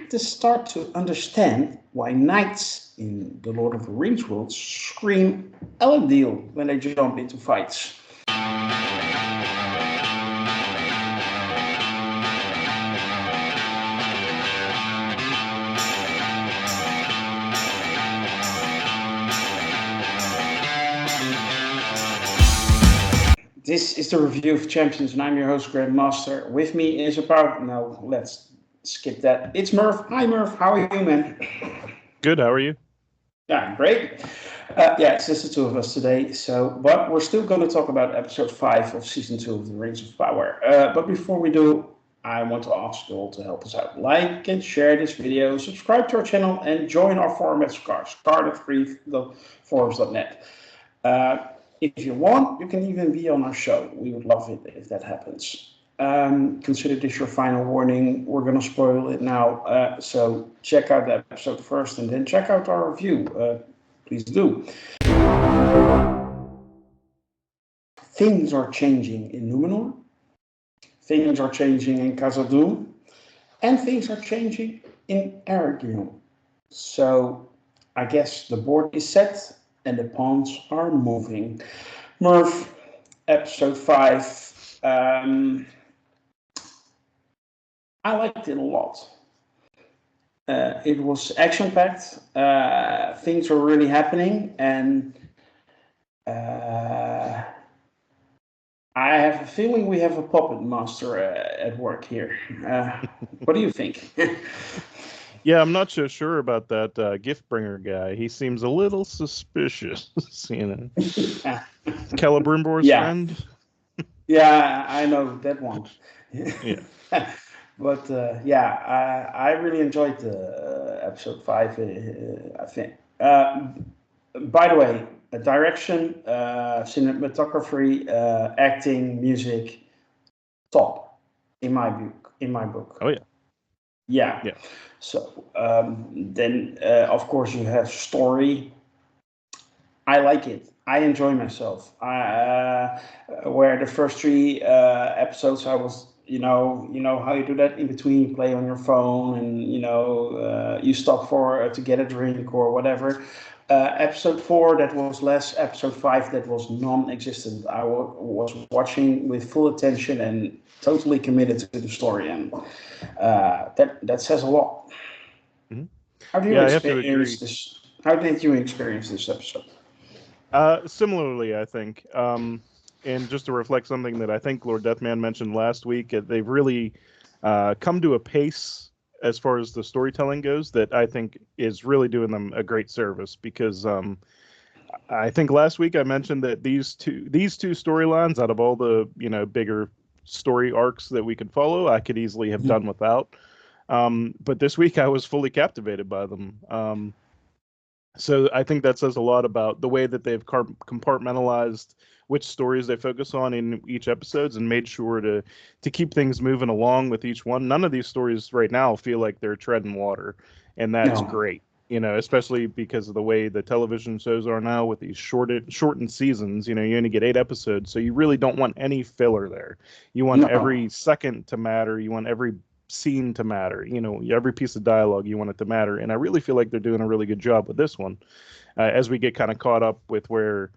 to start to understand why knights in the Lord of the Rings world scream Elendil when they jump into fights. This is the Review of Champions, and I'm your host, Grandmaster. With me is no, let's skip that. It's Merv. Hi, Merv. How are you, man? Good. How are you? Yeah, great. It's just the two of us today. But we're still going to talk about episode 5 of season 2 of the Rings of Power. But before we do, I want to ask you all to help us out. Like and share this video, subscribe to our channel, and join our forum at scar.free.forums.net. If you want, you can even be on our show. We would love it if that happens. Consider this your final warning. We're going to spoil it now. So check out that episode first and then check out our review. Please do. Things are changing in Numenor. Things are changing in Khazad-dûm. And things are changing in Eregion. So I guess the board is set. And the pawns are moving. Merv, episode 5. I liked it a lot. It was action-packed. Things were really happening. And I have a feeling we have a puppet master at work here. What do you think? Yeah, I'm not so sure about that gift bringer guy. He seems a little suspicious, you know. Celebrimbor's friend? Yeah, I know that one. Yeah. But I really enjoyed episode 5, I think. By the way, direction, cinematography, acting, music, top in my book. Oh, yeah. Yeah. So then, of course, you have story. I like it. I enjoy myself. Where the first 3 episodes, I was, you know how you do that in between. You play on your phone, and you stop to get a drink or whatever. Episode 4, that was less. Episode 5, that was non-existent. I was watching with full attention and totally committed to the story, and that says a lot. Mm-hmm. How do you experience this? How did you experience this episode? Similarly, I think, and just to reflect something that I think Lord Deathman mentioned last week, they've really come to a pace as far as the storytelling goes that I think is really doing them a great service, because I think last week I mentioned that these two storylines, out of all the bigger story arcs that we could follow, I could easily have done without. But this week I was fully captivated by them. So I think that says a lot about the way that they've compartmentalized which stories they focus on in each episodes, and made sure to keep things moving along with each one. None of these stories right now feel like they're treading water, and that's great. Especially because of the way the television shows are now with these shortened seasons. You only get 8 episodes, so you really don't want any filler there. You want every second to matter. You want every scene to matter. Every piece of dialogue, you want it to matter. And I really feel like they're doing a really good job with this one, as we get kind of caught up with where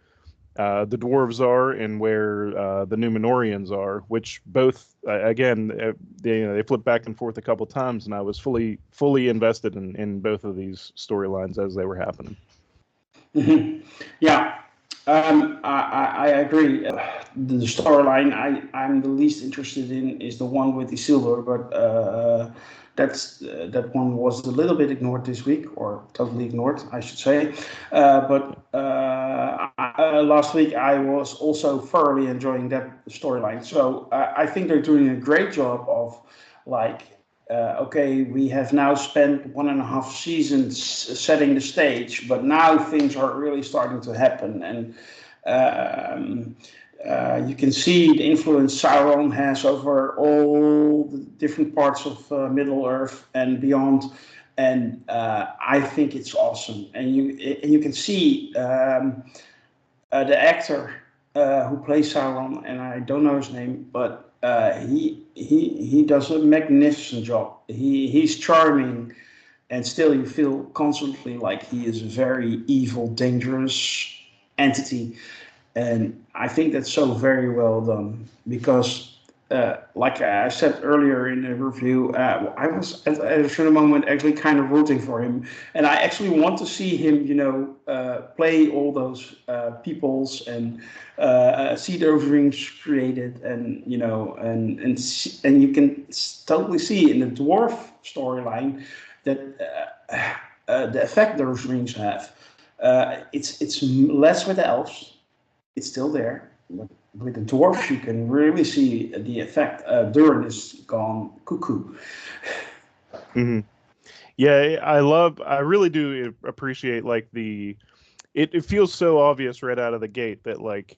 the dwarves are and where the Numenorians are, which both again they flip back and forth a couple times, and I was fully invested in both of these storylines as they were happening. Mm-hmm. Yeah, I agree. The storyline I'm the least interested in is the one with Isildur, but that one was a little bit ignored this week, or totally ignored, I should say. But last week I was also thoroughly enjoying that storyline. So I think they're doing a great job of, okay, we have now spent 1.5 seasons setting the stage, but now things are really starting to happen. And you can see the influence Sauron has over all the different parts of Middle-earth and beyond. And I think it's awesome. And you can see the actor who plays Sauron, and I don't know his name, but he does a magnificent job. He's charming, and still you feel constantly like he is a very evil, dangerous entity. And I think that's so very well done because, like I said earlier in the review, I was at a certain moment actually kind of rooting for him, and I actually want to see him, play all those peoples and see those rings created, and and you can totally see in the dwarf storyline that the effect those rings have. It's less with the elves. It's still there. But with the dwarfs, you can really see the effect. Durin is gone cuckoo. Mm-hmm. Yeah, I really do appreciate like it feels so obvious right out of the gate that like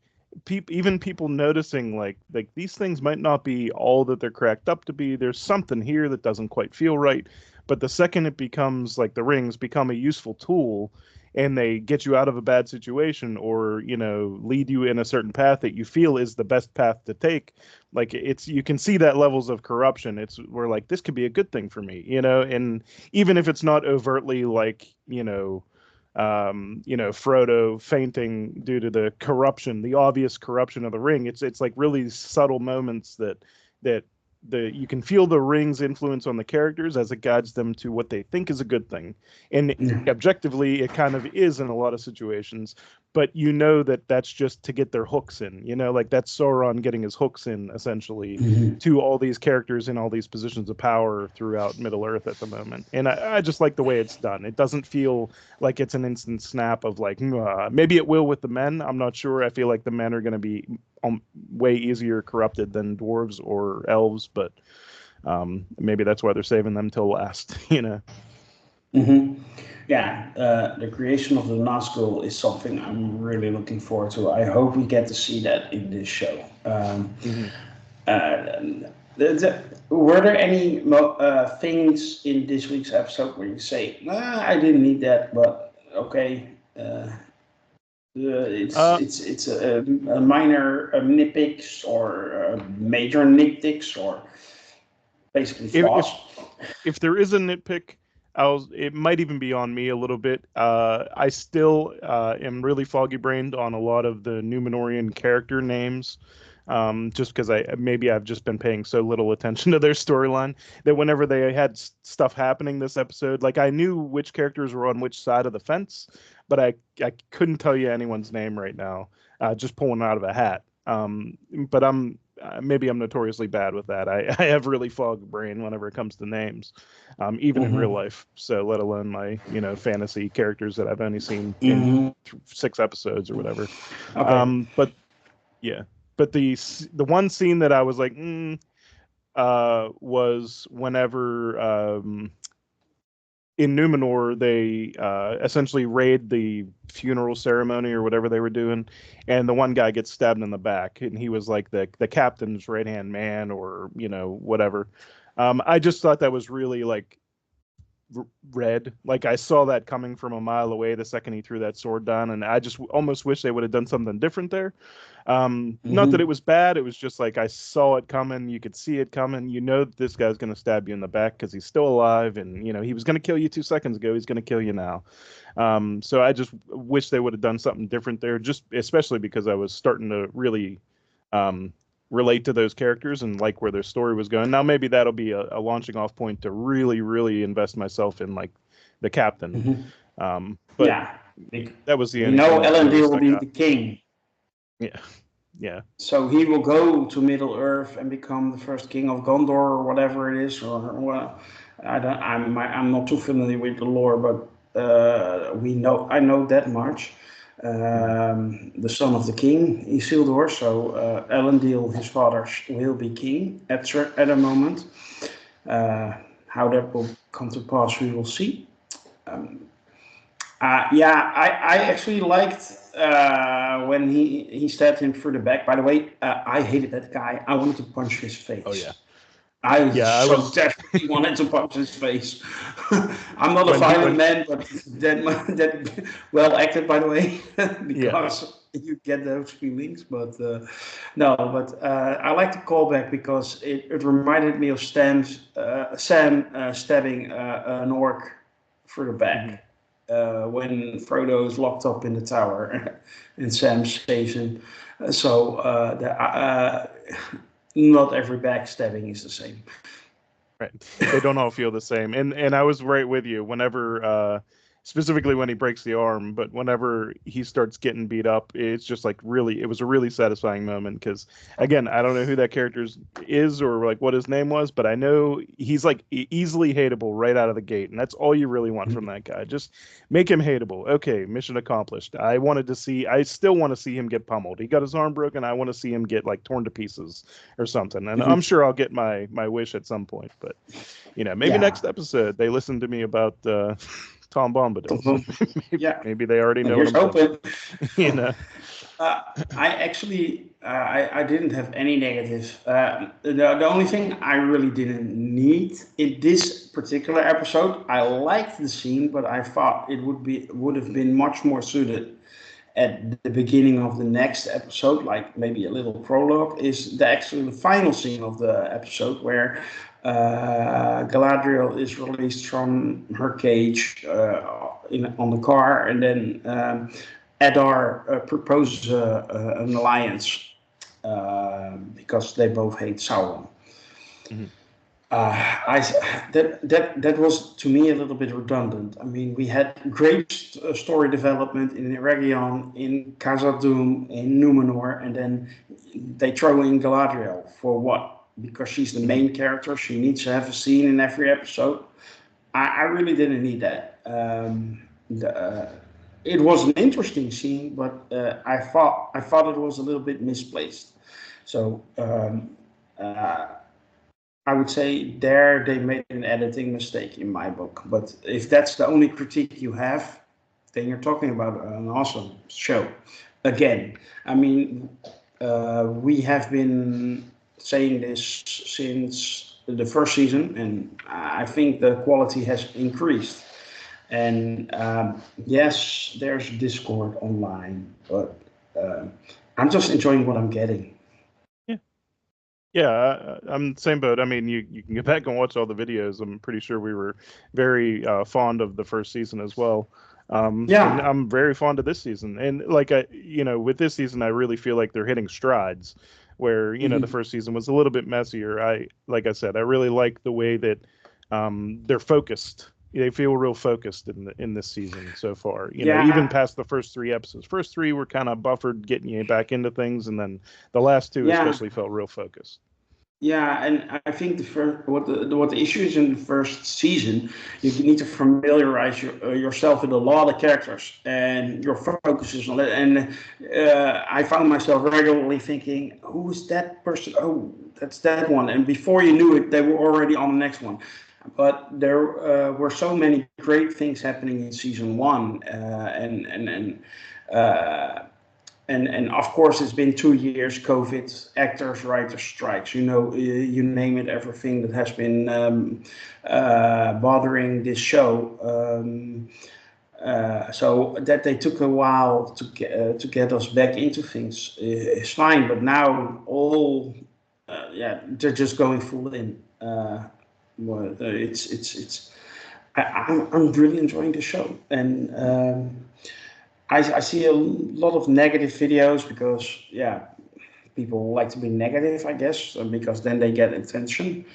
even people noticing like these things might not be all that they're cracked up to be. There's something here that doesn't quite feel right. But the second it becomes like the rings become a useful tool and they get you out of a bad situation or, lead you in a certain path that you feel is the best path to take, like you can see that levels of corruption. We're like, this could be a good thing for me, and even if it's not overtly like, Frodo fainting due to the obvious corruption of the ring. It's like really subtle moments that you can feel the ring's influence on the characters as it guides them to what they think is a good thing. And objectively, it kind of is in a lot of situations, but that's just to get their hooks in, like that's Sauron getting his hooks in essentially to all these characters in all these positions of power throughout Middle Earth at the moment. And I just like the way it's done. It doesn't feel like it's an instant snap of like, maybe it will with the men. I'm not sure. I feel like the men are going to be way easier corrupted than dwarves or elves, but maybe that's why they're saving them till last, Yeah, the creation of the Nazgul is something I'm really looking forward to. I hope we get to see that in this show. Were there any things in this week's episode where you say, I didn't need that, but okay, it's a minor nitpicks or a major nitpicks or basically flaws? If there is a nitpick, it might even be on me a little bit. I still am really foggy brained on a lot of the Numenorian character names. Just because I've just been paying so little attention to their storyline that whenever they had stuff happening this episode, like I knew which characters were on which side of the fence, but I couldn't tell you anyone's name right now, just pulling out of a hat. But maybe I'm notoriously bad with that. I have really foggy brain whenever it comes to names, even in real life. So let alone my fantasy characters that I've only seen in 6 episodes or whatever. Okay. But yeah. But the one scene that I was like, was whenever in Numenor they essentially raid the funeral ceremony or whatever they were doing, and the one guy gets stabbed in the back, and he was like the captain's right hand man or whatever. I just thought that was really like red. Like I saw that coming from a mile away the second he threw that sword down, and I just almost wish they would have done something different there. Not that it was bad, it was just like I saw it coming. You could see it coming. That this guy's going to stab you in the back because he's still alive, and he was going to kill you 2 seconds ago. He's going to kill you now. So I just wish they would have done something different there, just especially because I was starting to really relate to those characters and like where their story was going. Now maybe that'll be a launching off point to really, really invest myself in like the captain. But yeah, that was the end. Elendil will be the king. Yeah. So he will go to Middle Earth and become the first king of Gondor or whatever it is. Or well, I'm not too familiar with the lore, but I know that much. The son of the king, Isildur. So Elendil, his father, will be king at a moment. How that will come to pass, we will see. I actually liked when he stabbed him through the back. By the way, I hated that guy. I wanted to punch his face. Oh yeah. I definitely wanted to punch his face. I'm not a violent man, but that well acted, by the way, because you get those feelings, but no. But I like the callback because it reminded me of Sam stabbing an orc through the back when Frodo is locked up in the tower, and Sam saves him. Not every backstabbing is the same. Right. They don't all feel the same. And I was right with you. Whenever specifically when he breaks the arm, but whenever he starts getting beat up, it's just like really, it was a really satisfying moment because again, I don't know who that character is or like what his name was, but I know he's like easily hateable right out of the gate, and that's all you really want from that guy. Just make him hateable. Okay, mission accomplished. I still want to see him get pummeled. He got his arm broken. I want to see him get like torn to pieces or something. And I'm sure I'll get my wish at some point, but maybe next episode they listen to me about Tom Bombadil. So maybe they already know what I'm thinking. I actually I didn't have any negative. The only thing I really didn't need in this particular episode, I liked the scene, but I thought it would have been much more suited at the beginning of the next episode, like maybe a little prologue, is the final scene of the episode where Galadriel is released from her cage on the car, and then Adar proposes an alliance because they both hate Sauron. That was to me a little bit redundant. I mean, we had great story development in Eregion, in Khazad-dûm, in Númenor, and then they throw in Galadriel for what? Because she's the main character, she needs to have a scene in every episode. I really didn't need that. It was an interesting scene, but I thought it was a little bit misplaced. So I would say there they made an editing mistake in my book. But if that's the only critique you have, then you're talking about an awesome show. Again, I mean, we have been saying this since the first season, and I think the quality has increased. And yes, there's Discord online, but I'm just enjoying what I'm getting. Yeah, I'm the same boat. I mean, you can go back and watch all the videos. I'm pretty sure we were very fond of the first season as well. And I'm very fond of this season. And like with this season, I really feel like they're hitting strides where the first season was a little bit messier. Like I said, I really like the way that they're focused. They feel real focused in this season so far. Even past the first 3 episodes. First 3 were kind of buffered, getting you back into things, and then the last 2 especially felt real focused. Yeah, and I think what the issue is in the first season, you need to familiarize yourself with a lot of characters, and your focus is on that. And I found myself regularly thinking, "Who is that person? Oh, that's that one." And before you knew it, they were already on the next one. But there were so many great things happening in season 1, and of course it's been 2 years, COVID, actors, writers, strikes. You name it, everything that has been bothering this show. So that they took a while to get us back into things is fine. But now they're just going full in. I'm really enjoying the show, and I see a lot of negative videos because people like to be negative, I guess, because then they get attention.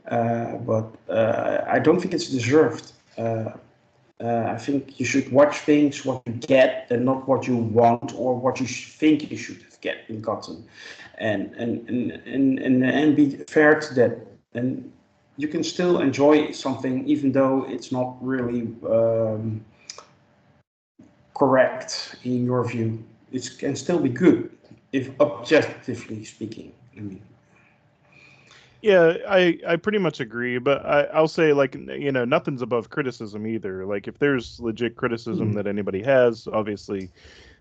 But I don't think it's deserved. I think you should watch things what you get and not what you want or what you think you should have gotten, and be fair to that. And you can still enjoy something even though it's not really correct in your view. It can still be good, if objectively speaking. I mean. Yeah, I pretty much agree, but I'll say nothing's above criticism either. Like if there's legit criticism that anybody has, obviously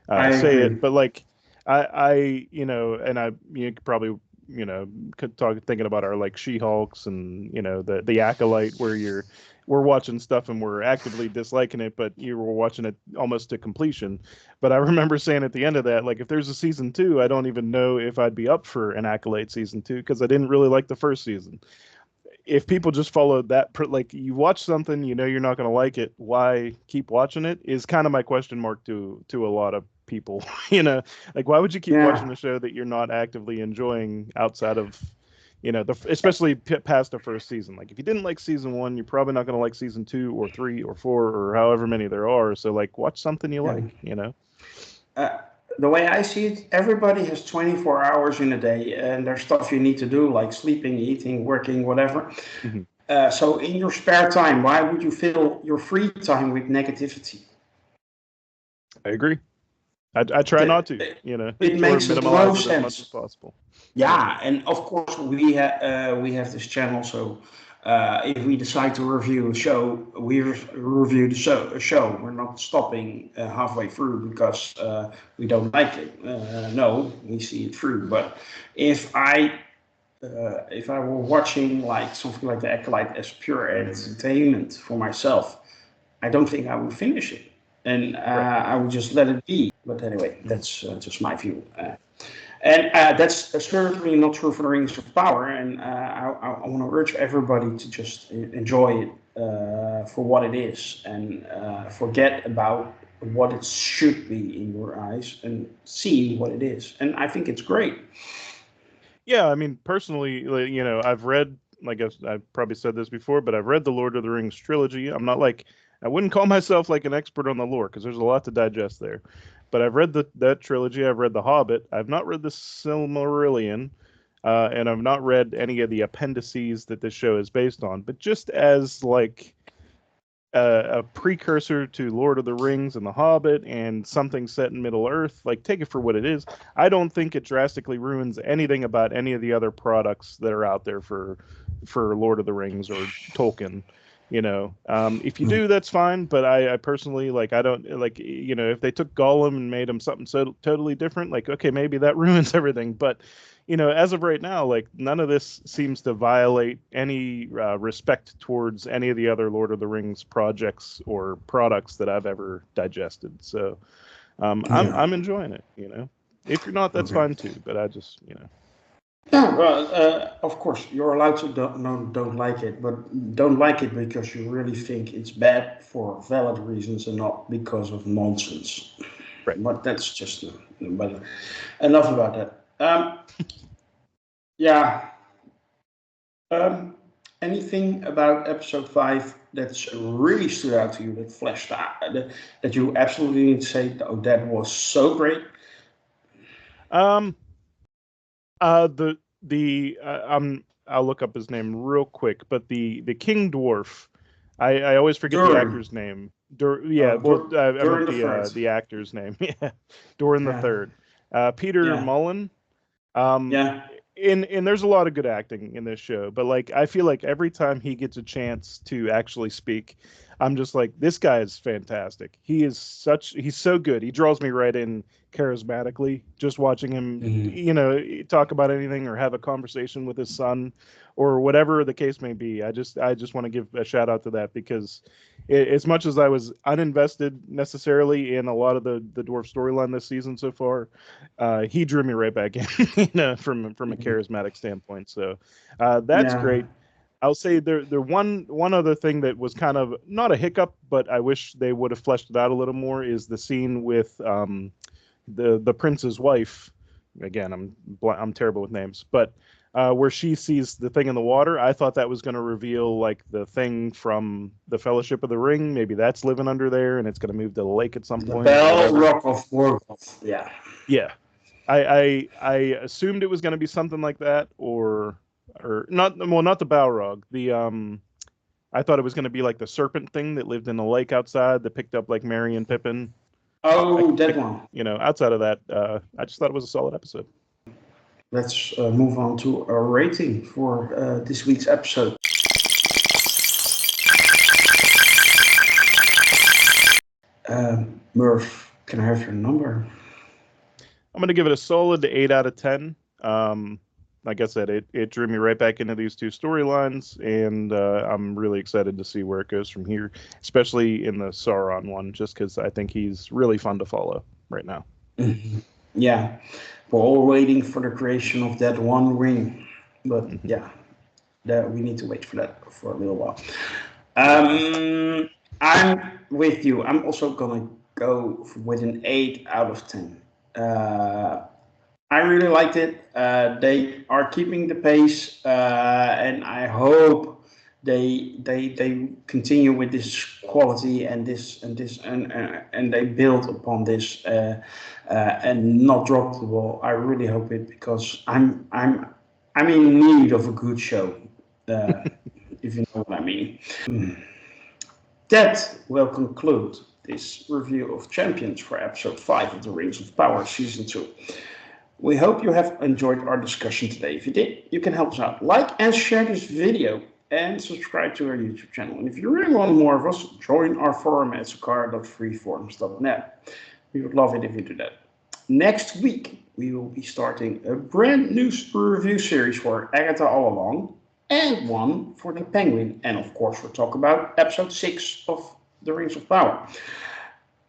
say it. But like I and you could probably thinking about our like She-Hulks and the Acolyte where you're we're watching stuff and we're actively disliking it, but you were watching it almost to completion. But I remember saying at the end of that, like, if there's a season 2, I don't even know if I'd be up for an Accolade season 2 because I didn't really like the first season. If people just followed that, like, you watch something, you know you're not going to like it, why keep watching it? Is kind of my question mark to a lot of people. You know, like, why would you keep watching a show that you're not actively enjoying outside of, you know, especially past the first season? Like, if you didn't like season 1, you're probably not going to like season 2 or 3 or 4 or however many there are. So, like, watch something you like, you know. The way I see it, everybody has 24 hours in a day, and there's stuff you need to do, like sleeping, eating, working, whatever. So in your spare time, why would you fill your free time with negativity? I agree. I try not to, you know. It makes no sense. As much as possible. Yeah, and of course we have this channel, so if we decide to review a show, we review the show. We're not stopping halfway through because we don't like it. No, we see it through. But if I were watching like something like The Acolyte as pure entertainment for myself, I don't think I would finish it, and I would just let it be. But anyway, that's just my view. And that's certainly not true for the Rings of Power. And I want to urge everybody to just enjoy it for what it is, and forget about what it should be in your eyes, and see what it is. And I think it's great. Yeah, I mean, personally, you know, I've read, like I've probably said this before, but I've read the Lord of the Rings trilogy. I'm not like, I wouldn't call myself like an expert on the lore because there's a lot to digest there. But I've read that trilogy. I've read The Hobbit. I've not read the Silmarillion, and I've not read any of the appendices that this show is based on. But just as like a precursor to Lord of the Rings and The Hobbit and something set in Middle Earth, like, take it for what it is. I don't think it drastically ruins anything about any of the other products that are out there for Lord of the Rings or Tolkien. You know, if you do, that's fine. But I personally, like, I don't like, you know, if they took Gollum and made him something so totally different, like, okay, maybe that ruins everything. But, you know, as of right now, like, none of this seems to violate any respect towards any of the other Lord of the Rings projects or products that I've ever digested. So I'm enjoying it. You know, if you're not, that's fine too. But I just, you know. Yeah, well, of course, you're allowed to don't like it, but don't like it because you really think it's bad for valid reasons and not because of nonsense. Right. But that's just, but enough about that. Yeah. Anything about episode 5 that's really stood out to you, that flashed out, that you absolutely need to say, oh, that was so great? I'll look up his name real quick, but the King Dwarf, I always forget Durin. the actor's name. I meant the actor's name. Yeah, Doran the Third. Peter Mullen. And there's a lot of good acting in this show, but like, I feel like every time he gets a chance to actually speak, I'm just like, this guy is fantastic. He's so good. He draws me right in charismatically. Just watching him, you know, talk about anything or have a conversation with his son or whatever the case may be. I just want to give a shout out to that because as much as I was uninvested necessarily in a lot of the dwarf storyline this season so far, he drew me right back in, you know, from a charismatic standpoint. So that's great. I'll say there one other thing that was kind of not a hiccup, but I wish they would have fleshed it out a little more, is the scene with the prince's wife. Again, I'm terrible with names, but where she sees the thing in the water. I thought that was going to reveal like the thing from the Fellowship of the Ring. Maybe that's living under there, and it's going to move to the lake at some point. Balrog of Morgoth. Yeah. I assumed it was going to be something like that, or not. Well, not the Balrog. I thought it was going to be like the serpent thing that lived in the lake outside that picked up like Merry and Pippin. Oh, that one. You know, outside of that, I just thought it was a solid episode. Let's move on to a rating for this week's episode. Merv, can I have your number? I'm going to give it a solid 8 out of 10. like I said, it drew me right back into these two storylines, and I'm really excited to see where it goes from here, especially in the Sauron one, just because I think he's really fun to follow right now. Yeah, we're all waiting for the creation of that one ring, but yeah, we need to wait for that for a little while. I'm with you. I'm also gonna go with an 8 out of 10. I really liked it. They are keeping the pace, and I hope they continue with this quality and and they build upon this and not drop the ball. I really hope it, because I'm in need of a good show, if you know what I mean. That will conclude this review of Champions for episode 5 of the Rings of Power season 2. We hope you have enjoyed our discussion today. If you did, you can help us out. Like and share this video and subscribe to our YouTube channel. And if you really want more of us, join our forum at sakara.freeforums.net. We would love it if you do that. Next week, we will be starting a brand new review series for Agatha All Along and one for the Penguin. And of course, we'll talk about episode 6 of The Rings of Power.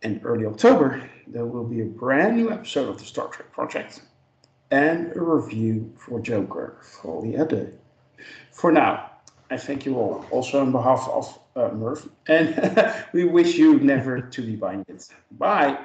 In early October, there will be a brand new episode of the Star Trek Project and a review for Joker Folie à Deux. For now, I thank you all, also on behalf of Merv, and we wish you never to be binded. Bye.